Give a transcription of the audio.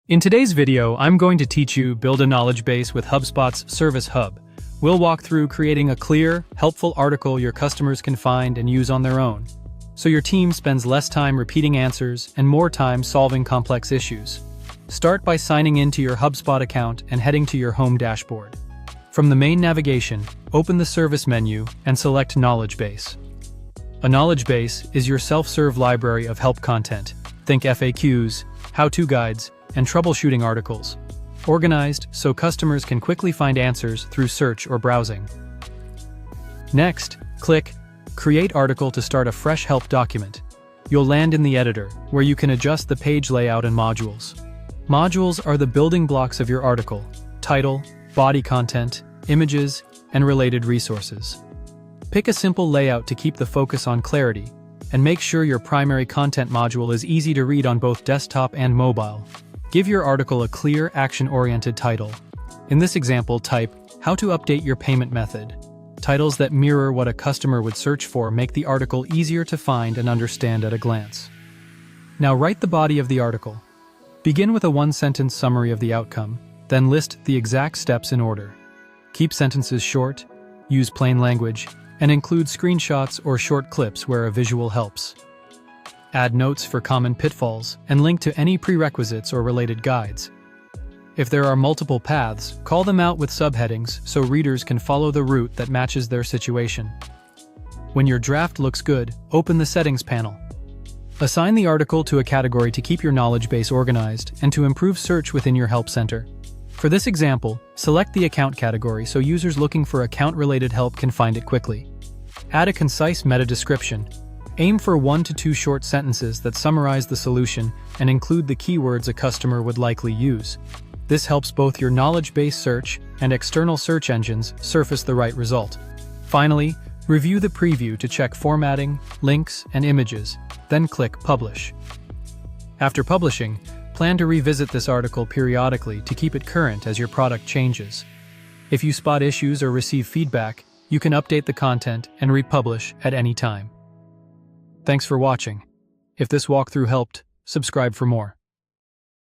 In today's video, I'm going to teach you build a knowledge base with HubSpot's Service Hub. We'll walk through creating a clear, helpful article your customers can find and use on their own, so your team spends less time repeating answers and more time solving complex issues. Start by signing into your HubSpot account and heading to your home dashboard. From the main navigation, open the Service menu and select Knowledge Base. A knowledge base is your self-serve library of help content. Think FAQs, how-to guides, and troubleshooting articles, organized so customers can quickly find answers through search or browsing. Next, click Create Article to start a fresh help document. You'll land in the editor, where you can adjust the page layout and modules. Modules are the building blocks of your article: title, body content, images, and related resources. Pick a simple layout to keep the focus on clarity, and make sure your primary content module is easy to read on both desktop and mobile. Give your article a clear, action-oriented title. In this example, type, How to Update Your Payment Method. Titles that mirror what a customer would search for make the article easier to find and understand at a glance. Now write the body of the article. Begin with a one-sentence summary of the outcome, then list the exact steps in order. Keep sentences short, use plain language, and include screenshots or short clips where a visual helps. Add notes for common pitfalls and link to any prerequisites or related guides. If there are multiple paths, call them out with subheadings so readers can follow the route that matches their situation. When your draft looks good, open the Settings panel. Assign the article to a category to keep your knowledge base organized and to improve search within your help center. For this example, select the account category so users looking for account-related help can find it quickly. Add a concise meta description. Aim for 1 to 2 short sentences that summarize the solution and include the keywords a customer would likely use. This helps both your knowledge base search and external search engines surface the right result. Finally, review the preview to check formatting, links, and images, then click Publish. After publishing, plan to revisit this article periodically to keep it current as your product changes. If you spot issues or receive feedback, you can update the content and republish at any time. Thanks for watching. If this walkthrough helped, subscribe for more.